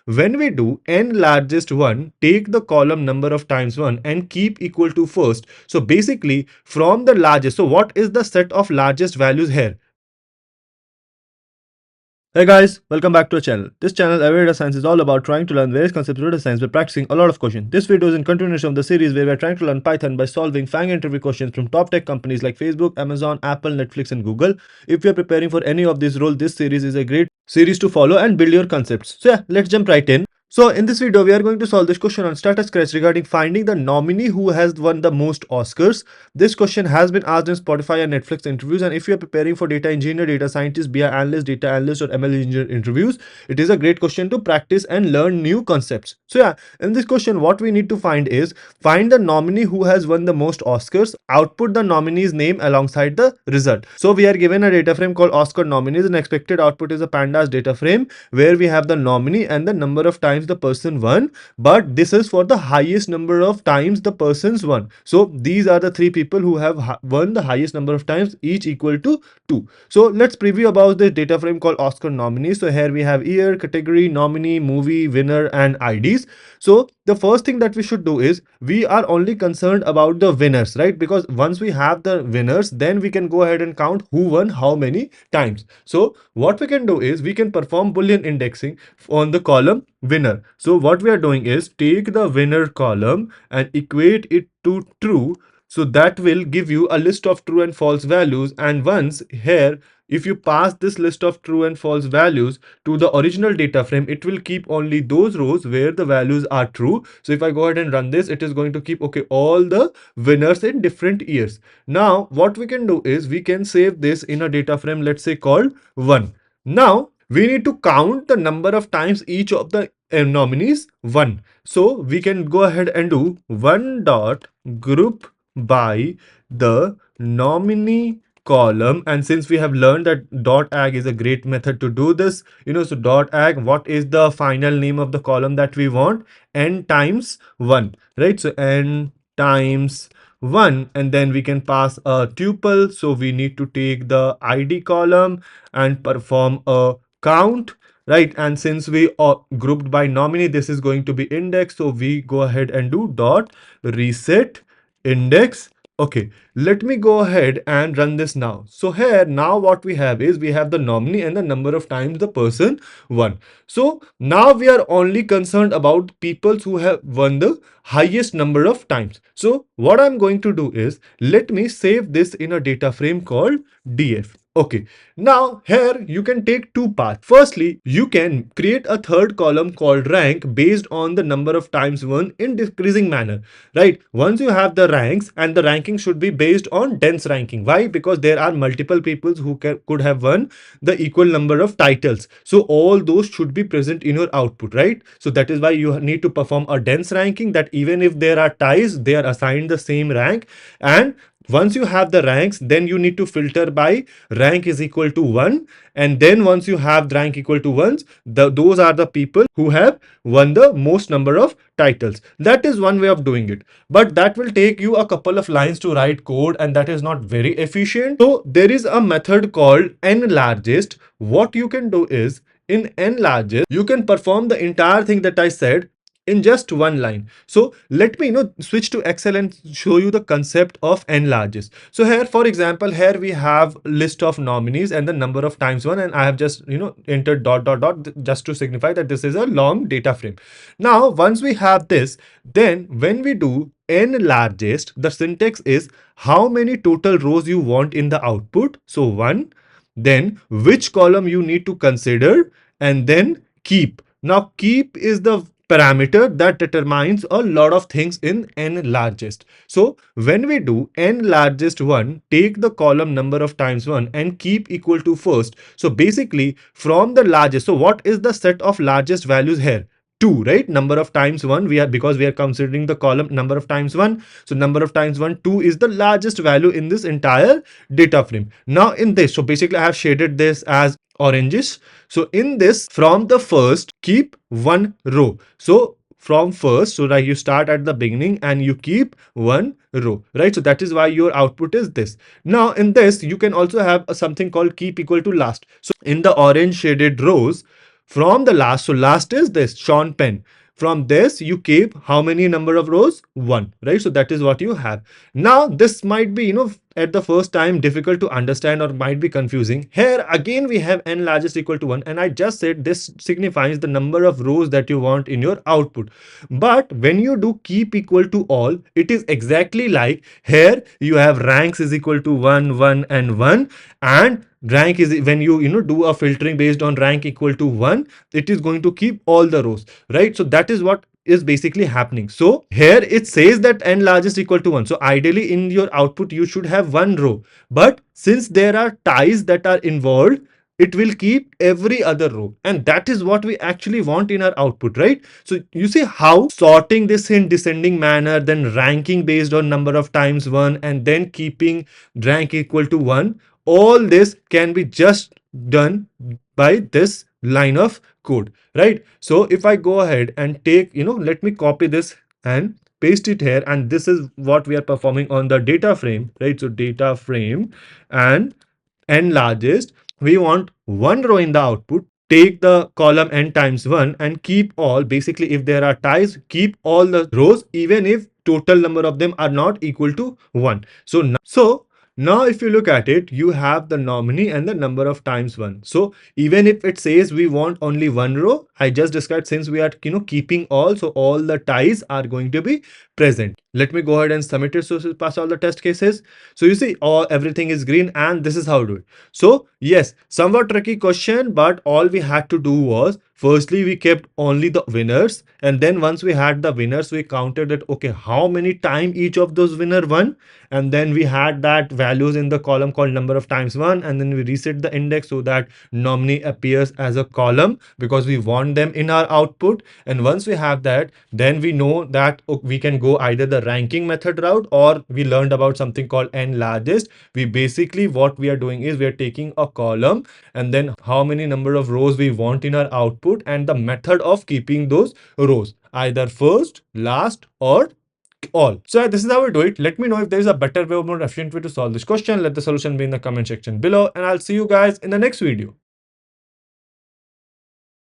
when we do n largest 1, take the column number of times 1 and keep equal to first. So basically from the largest, so what is the set of largest values here? Hey guys, welcome back to our channel. This channel, Every Data Science, is all about trying to learn various concepts of data science by practicing a lot of questions. This video is in continuation of the series where we are trying to learn Python by solving FAANG interview questions from top tech companies like Facebook, Amazon, Apple, Netflix, and Google. If you are preparing for any of these roles, this series is a great series to follow and build your concepts. So yeah, let's jump right in. So in this video, we are going to solve this question on Start at Scratch regarding finding the nominee who has won the most Oscars. This question has been asked in Spotify and Netflix interviews, and if you are preparing for data engineer, data scientist, BI analyst, data analyst, or ML engineer interviews, it is a great question to practice and learn new concepts. So yeah, in this question, what we need to find is find the nominee who has won the most Oscars, output the nominee's name alongside the result. So we are given a data frame called Oscar nominees, and expected output is a pandas data frame where we have the nominee and the number of times the person won, but this is for the highest number of times the persons won. So these are the three people who have won the highest number of times, each equal to 2. So let's preview about this data frame called Oscar nominees. So here we have year, category, nominee, movie, winner, and IDs. So the first thing that we should do is we are only concerned about the winners, right? Because once we have the winners, then we can go ahead and count who won how many times. So what we can do is we can perform Boolean indexing on the column winner. So what we are doing is take the winner column and equate it to true. So that will give you a list of true and false values. And once here, if you pass this list of true and false values to the original data frame, it will keep only those rows where the values are true. So if I go ahead and run this, it is going to keep, okay, all the winners in different years. Now, what we can do is we can save this in a data frame, let's say called 1. Now, we need to count the number of times each of the nominees won. So we can go ahead and do 1 dot group by the nominee column, and since we have learned that dot ag is a great method to do this, so dot ag, what is the final name of the column that we want? N times 1, right? So n times 1, and then we can pass a tuple. So we need to take the id column and perform a count, right? And since we are grouped by nominee, this is going to be index, so we go ahead and do dot reset index. Okay, let me go ahead and run this now. So here now what we have is we have the nominee and the number of times the person won. So now we are only concerned about people who have won the highest number of times. So what I'm going to do is let me save this in a data frame called df. Okay, now here you can take two paths. Firstly, you can create a third column called rank based on the number of times won in decreasing manner, right? Once you have the ranks, and the ranking should be based on dense ranking. Why? Because there are multiple people who could have won the equal number of titles. So all those should be present in your output, right? So that is why you need to perform a dense ranking, that even if there are ties, they are assigned the same rank. And once you have the ranks, then you need to filter by rank is equal to 1, and then once you have rank equal to 1, those are the people who have won the most number of titles. That is one way of doing it, but that will take you a couple of lines to write code, and that is not very efficient. So there is a method called nLargest. What you can do is in nLargest, you can perform the entire thing that I said in just one line. So let me switch to Excel and show you the concept of nLargest. So here, for example, here we have list of nominees and the number of times won, and I have just entered dot dot dot just to signify that this is a long data frame. Now once we have this, then when we do nLargest, the syntax is how many total rows you want in the output. So 1, then which column you need to consider, and then keep. Now keep is the parameter that determines a lot of things in nLargest. So when we do nLargest 1, take the column number of times 1 and keep equal to first. So basically from the largest, so what is the set of largest values here? 2, right? Number of times 1, because we are considering the column number of times 1. So number of times 1, 2 is the largest value in this entire data frame. Now in this, so basically I have shaded this as oranges. So in this, from the first, keep 1 row. So from first, so like you start at the beginning and you keep 1 row, right? So that is why your output is this. Now in this, you can also have something called keep equal to last. So in the orange shaded rows, from the last. So last is this sharpen. From this you keep how many number of rows? One, right? So that is what you have. Now this might be, at the first time difficult to understand or might be confusing. Here again we have n largest equal to 1, and I just said this signifies the number of rows that you want in your output. But when you do keep equal to all, it is exactly like here you have ranks is equal to 1, 1 and 1, and rank is when you do a filtering based on rank equal to 1, it is going to keep all the rows, right? So that is what is basically happening. So here it says that n largest equal to 1. So ideally in your output you should have one row, but since there are ties that are involved, it will keep every other row, and that is what we actually want in our output, right? So you see how sorting this in descending manner, then ranking based on number of times 1, and then keeping rank equal to 1, all this can be just done by this line of code, right? So if I go ahead and take, let me copy this and paste it here, and this is what we are performing on the data frame, right? So data frame and n largest, we want one row in the output, take the column n times 1 and keep all, basically if there are ties, keep all the rows even if total number of them are not equal to 1. So now if you look at it, you have the nominee and the number of times 1. So even if it says we want only one row, I just described, since we are keeping all, so all the ties are going to be present. Let me go ahead and submit it so to pass all the test cases. So you see all everything is green, and this is how to do it. So yes, somewhat tricky question, but all we had to do was, firstly we kept only the winners, and then once we had the winners, we counted that okay, how many time each of those winner won, and then we had that values in the column called number of times 1, and then we reset the index so that nominee appears as a column because we want them in our output. And once we have that, then we know that we can go either the ranking method route, or we learned about something called n largest. We basically, what we are doing is we are taking a column and then how many number of rows we want in our output, and the method of keeping those rows, either first, last, or all. So this is how we do it. Let me know if there is a better way or more efficient way to solve this question. Let the solution be in the comment section below, and I'll see you guys in the next video.